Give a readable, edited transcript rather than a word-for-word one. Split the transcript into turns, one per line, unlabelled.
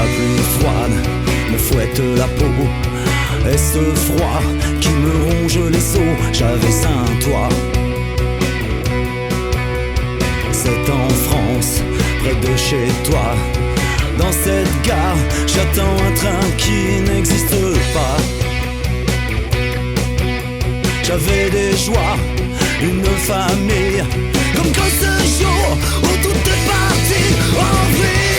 La pluie froide me fouette la peau, et ce froid qui me ronge les os. J'avais un toit. C'est en France, près de chez toi. Dans cette gare, j'attends un train qui n'existe pas. J'avais des joies, une famille, comme quand ce jour où tout est parti en vrille.